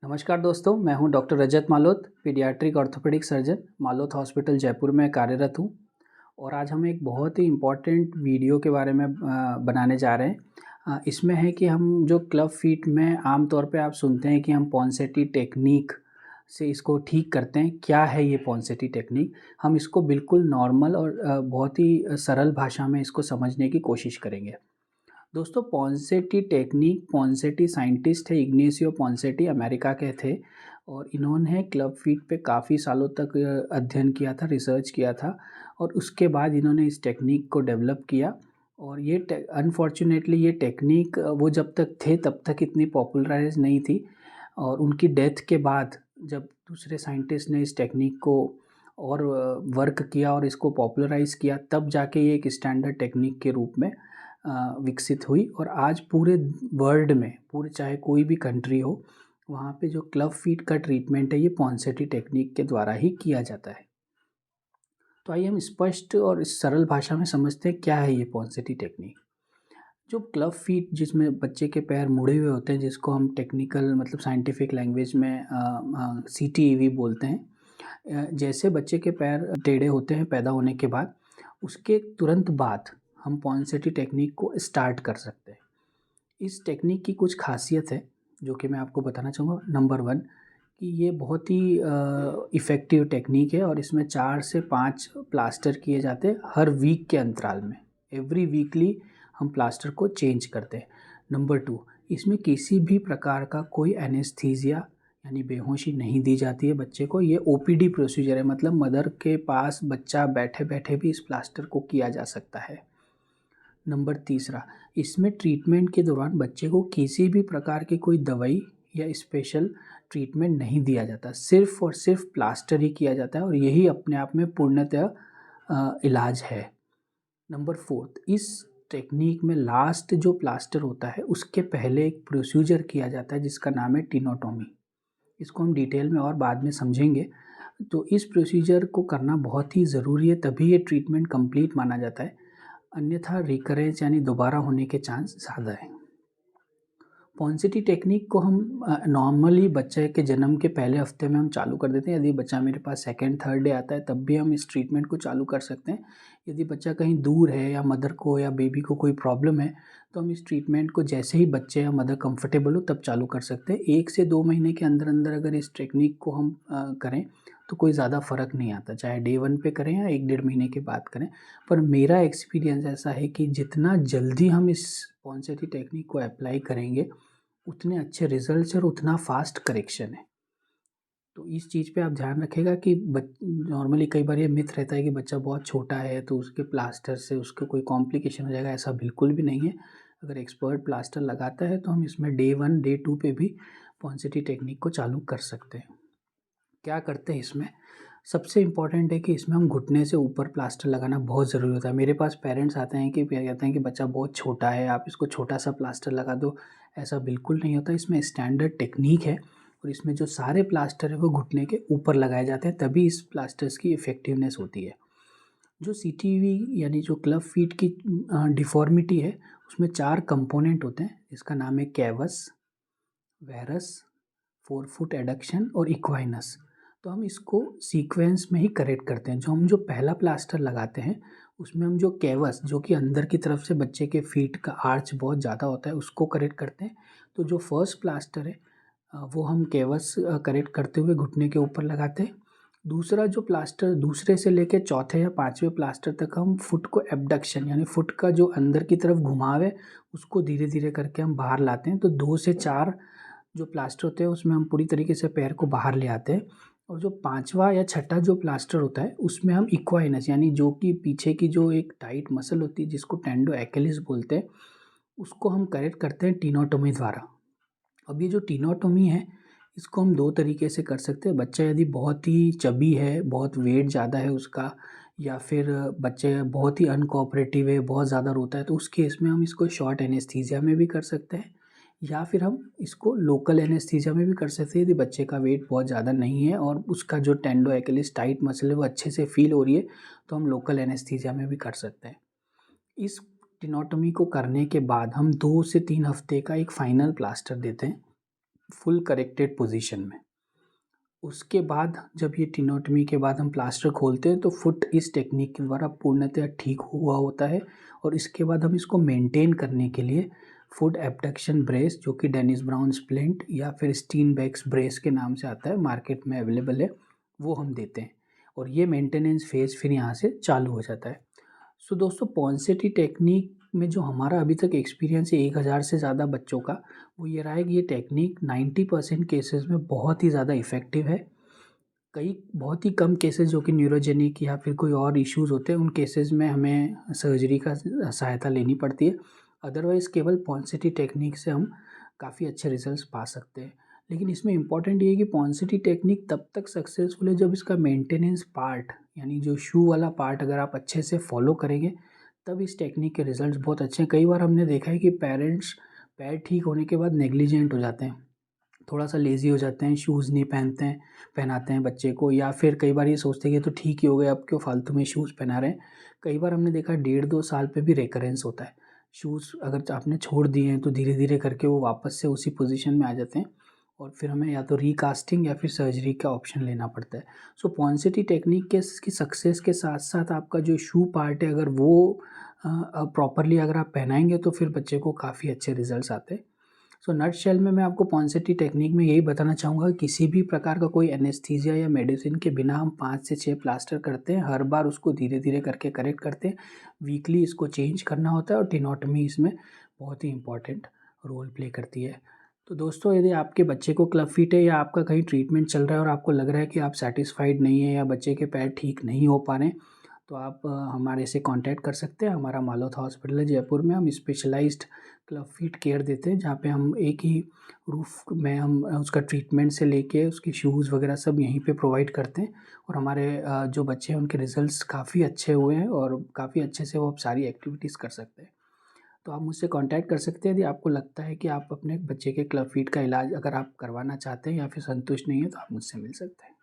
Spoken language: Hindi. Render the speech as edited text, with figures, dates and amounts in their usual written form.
नमस्कार दोस्तों, मैं हूं doctor Rajat Malot, paediatric orthopaedic surgeon, Malot hospital Jaipur में कार्यरत हूं। और आज हम एक बहुत ही इम्पोर्टेंट वीडियो के बारे में बनाने जा रहे हैं। इसमें है कि हम जो क्लब फीट में आम तौर पे आप सुनते हैं कि हम पॉन्सेटी टेक्निक से इसको ठीक करते हैं। क्या है ये पॉन्सेटी टेक्निक? हम इसको बिल्कुल नॉर्मल और बहुत ही सरल भाषा में इसको समझने की कोशिश करेंगे। दोस्तों, पॉन्सेटी टेक्निक, पॉन्सेटी साइंटिस्ट है इग्नेशियो पॉन्सेटी, अमेरिका के थे। और इन्होंने क्लब फीट पे काफ़ी सालों तक अध्ययन किया था, रिसर्च किया था। और उसके बाद इन्होंने इस टेक्निक को डेवलप किया। और ये अनफॉर्चुनेटली ये टेक्निक वो जब तक थे तब तक इतनी पॉपुलराइज नहीं थी। और उनकी डेथ के बाद जब दूसरे साइंटिस्ट ने इस टेक्निक को और वर्क किया और इसको पॉपुलराइज किया, तब जाके ये एक स्टैंडर्ड टेक्निक के रूप में विकसित हुई। और आज पूरे वर्ल्ड में, पूरे चाहे कोई भी कंट्री हो, वहाँ पे जो क्लब फीट का ट्रीटमेंट है ये पॉन्सेटी टेक्निक के द्वारा ही किया जाता है। तो आइए हम स्पष्ट और इस सरल भाषा में समझते हैं क्या है ये पॉन्सेटी टेक्निक। जो क्लब फीट, जिसमें बच्चे के पैर मुड़े हुए होते हैं, जिसको हम टेक्निकल मतलब साइंटिफिक लैंग्वेज में CTEV बोलते हैं। जैसे बच्चे के पैर टेढ़े होते हैं पैदा होने के बाद, उसके तुरंत बाद हम पॉन्सेटी टेक्निक को स्टार्ट कर सकते हैं। इस टेक्निक की कुछ खासियत है जो कि मैं आपको बताना चाहूँगा। नंबर 1 कि ये बहुत ही इफ़ेक्टिव टेक्निक है और इसमें 4 से 5 प्लास्टर किए जाते हैं हर वीक के अंतराल में। एवरी वीकली हम प्लास्टर को चेंज करते हैं। नंबर 2, इसमें किसी भी प्रकार का कोई एनेस्थीसिया यानी बेहोशी नहीं दी जाती है बच्चे को। ये OPD प्रोसीजर है, मतलब मदर के पास बच्चा बैठे बैठे भी इस प्लास्टर को किया जा सकता है। नंबर 3, इसमें ट्रीटमेंट के दौरान बच्चे को किसी भी प्रकार की कोई दवाई या स्पेशल ट्रीटमेंट नहीं दिया जाता, सिर्फ और सिर्फ प्लास्टर ही किया जाता है और यही अपने आप में पूर्णतः इलाज है। नंबर 4, इस टेक्निक में लास्ट जो प्लास्टर होता है उसके पहले एक प्रोसीजर किया जाता है जिसका नाम है टीनोटोमी। इसको हम डिटेल में और बाद में समझेंगे। तो इस प्रोसीजर को करना बहुत ही ज़रूरी है, तभी ये ट्रीटमेंट कंप्लीट माना जाता है। अन्यथा रिकरेंस यानी दोबारा होने के चांस ज़्यादा है। पॉन्सेटी टेक्निक को हम नॉर्मली बच्चे के जन्म के पहले हफ्ते में हम चालू कर देते हैं। यदि बच्चा मेरे पास सेकंड थर्ड डे आता है तब भी हम इस ट्रीटमेंट को चालू कर सकते हैं। यदि बच्चा कहीं दूर है या मदर को या बेबी को कोई प्रॉब्लम है तो हम इस ट्रीटमेंट को जैसे ही बच्चे या मदर कंफर्टेबल हो तब चालू कर सकते हैं। 1 से 2 महीने के अंदर अंदर अगर इस टेक्निक को हम करें तो कोई ज़्यादा फ़र्क नहीं आता, चाहे डे 1 पे करें या 1 डेढ़ महीने के बाद करें। पर मेरा एक्सपीरियंस ऐसा है कि जितना जल्दी हम इस पॉन्सेटी टेक्निक को अप्लाई करेंगे उतने अच्छे रिजल्ट्स और उतना फास्ट करेक्शन है। तो इस चीज़ पे आप ध्यान रखिएगा कि नॉर्मली कई बार ये मिथ रहता है कि बच्चा बहुत छोटा है तो उसके प्लास्टर से उसको कोई कॉम्प्लिकेशन हो जाएगा, ऐसा बिल्कुल भी नहीं है। अगर एक्सपर्ट प्लास्टर लगाता है तो हम इसमें डे 1 डे 2 पे भी पॉन्सेटी टेक्निक को चालू कर सकते हैं। क्या करते हैं इसमें? सबसे इम्पॉर्टेंट है कि इसमें हम घुटने से ऊपर प्लास्टर लगाना बहुत ज़रूरी होता है। मेरे पास पेरेंट्स आते हैं कि कहते हैं कि बच्चा बहुत छोटा है, आप इसको छोटा-सा प्लास्टर लगा दो। ऐसा बिल्कुल नहीं होता, इसमें स्टैंडर्ड टेक्नीक है और इसमें जो सारे प्लास्टर हैं वो घुटने के ऊपर लगाए जाते हैं, तभी इस प्लास्टर्स की इफ़ेक्टिवनेस होती है। जो CTV यानी जो क्लब फीट की डिफ़ॉर्मिटी है, उसमें 4 कंपोनेंट होते हैं। इसका नाम है कैवस, वेरस, फोरफुट एडक्शन और इक्वाइनस। तो हम इसको सीक्वेंस में ही करेक्ट करते हैं। जो पहला प्लास्टर लगाते हैं उसमें हम जो कैवस, जो कि अंदर की तरफ से बच्चे के फीट का आर्च बहुत ज़्यादा होता है, उसको करेक्ट करते हैं। तो जो फर्स्ट प्लास्टर है वो हम कैवस करेक्ट करते हुए घुटने के ऊपर लगाते हैं। दूसरा जो प्लास्टर, दूसरे से लेके चौथे या 5वें प्लास्टर तक हम फुट को एबडक्शन यानी फुट का जो अंदर की तरफ घुमाव है उसको धीरे धीरे करके हम बाहर लाते हैं। तो 2 से 4 जो प्लास्टर होते हैं उसमें हम पूरी तरीके से पैर को बाहर ले आते हैं। और जो 5वां या छठा जो प्लास्टर होता है उसमें हम इक्वाइनस यानी जो कि पीछे की जो एक टाइट मसल होती है जिसको टेंडो एक्किलिस बोलते हैं, उसको हम करेक्ट करते हैं टीनोटोमी द्वारा। अब ये जो टीनोटोमी है इसको हम 2 तरीके से कर सकते हैं। बच्चा यदि बहुत ही चबी है, बहुत वेट ज़्यादा है उसका, या फिर बच्चे बहुत ही अनकोऑपरेटिव है, बहुत ज़्यादा रोता है, तो उस केस में हम इसको शॉर्ट एनेस्थीसिया में भी कर सकते हैं या फिर हम इसको लोकल एनेस्थीसिया में भी कर सकते हैं। यदि बच्चे का वेट बहुत ज़्यादा नहीं है और उसका जो टेंडो एक्किलिस टाइट मसल है वो अच्छे से फील हो रही है तो हम लोकल एनेस्थीसिया में भी कर सकते हैं। इस टीनोटोमी को करने के बाद हम 2 से 3 हफ्ते का एक फाइनल प्लास्टर देते हैं फुल करेक्टेड पोजीशन में। उसके बाद जब ये टिनोटमी के बाद हम प्लास्टर खोलते हैं तो फुट इस टेक्निक के द्वारा पूर्णतः ठीक हुआ होता है और इसके बाद हम इसको मेंटेन करने के लिए फुट एब्डक्शन ब्रेस, जो कि डेनिस ब्राउन स्प्लिंट या फिर स्टीनबेक्स ब्रेस के नाम से आता है, मार्केट में अवेलेबल है, वो हम देते हैं और ये मेंटेनेंस फेज़ फिर यहाँ से चालू हो जाता है। सो दोस्तों, पॉन्सेटी टेक्निक में जो हमारा अभी तक एक्सपीरियंस है 1000 से ज़्यादा बच्चों का, वो ये रहा है कि ये टेक्निक 90% केसेस में बहुत ही ज़्यादा इफ़ेक्टिव है। कई बहुत ही कम केसेस जो कि न्यूरोजेनिक या फिर कोई और इश्यूज़ होते हैं, उन केसेस में हमें सर्जरी का सहायता लेनी पड़ती है। अदरवाइज़ केवल पॉन्सेटी टेक्निक से हम काफ़ी अच्छे रिज़ल्ट्स पा सकते हैं। लेकिन इसमें इम्पॉर्टेंट ये है कि पॉन्सेटी टेक्निक तब तक सक्सेसफुल है जब इसका मेंटेनेंस पार्ट, यानी जो शू वाला पार्ट अगर आप अच्छे से फॉलो करेंगे, तब इस टेक्निक के रिज़ल्ट्स बहुत अच्छे हैं। कई बार हमने देखा है कि पेरेंट्स पैर ठीक होने के बाद नेग्लिजेंट हो जाते हैं, थोड़ा-सा लेज़ी हो जाते हैं, शूज़ नहीं पहनाते हैं बच्चे को, या फिर कई बार ये सोचते हैं कि ये तो ठीक ही हो गया, अब क्यों फालतू में शूज़ पहना रहे हैं। कई बार हमने देखा 1.5-2 साल पे भी रिकरेंस होता है। शूज़ अगर आपने छोड़ दिए हैं तो धीरे-धीरे करके वो वापस से उसी पोज़ीशन में आ जाते हैं और फिर हमें या तो रिकास्टिंग या फिर सर्जरी का ऑप्शन लेना पड़ता है। सो पॉन्सेटी टेक्निक के की सक्सेस के साथ-साथ आपका जो शू पार्ट है, अगर वो प्रॉपरली अगर आप पहनाएँगे तो फिर बच्चे को काफ़ी अच्छे रिज़ल्ट्स आते हैं। सो नटशेल में मैं आपको पॉन्सेटी टेक्निक में यही बताना चाहूँगा कि किसी भी प्रकार का कोई एनेस्थीसिया या मेडिसिन के बिना हम 5 से 6 प्लास्टर करते हैं। हर बार उसको धीरे-धीरे करके करेक्ट करते हैं। वीकली इसको चेंज करना होता है और टिनोटमी इसमें बहुत ही इम्पोर्टेंट रोल प्ले करती है। तो दोस्तों, यदि आपके बच्चे को क्लब फीट है या आपका कहीं ट्रीटमेंट चल रहा है और आपको लग रहा है कि आप सैटिस्फाइड नहीं हैं या बच्चे के पैर ठीक नहीं हो पा रहे हैं, तो आप हमारे से कॉन्टैक्ट कर सकते हैं। हमारा मालोथ हॉस्पिटल है जयपुर में। हम स्पेशलाइज़्ड क्लब फीट केयर देते हैं, जहाँ पे हम एक ही रूफ़ में हम उसका ट्रीटमेंट से लेके उसके शूज़ वगैरह सब यहीं पे प्रोवाइड करते हैं और हमारे जो बच्चे हैं उनके रिज़ल्ट्स काफ़ी अच्छे हुए हैं और काफ़ी अच्छे से वो अब सारी एक्टिविटीज़ कर सकते हैं। तो आप मुझसे कॉन्टैक्ट कर सकते हैं यदि आपको लगता है कि आप अपने बच्चे के क्लब फीट का इलाज अगर आप करवाना चाहते हैं या फिर संतुष्ट नहीं हैं, तो आप मुझसे मिल सकते हैं।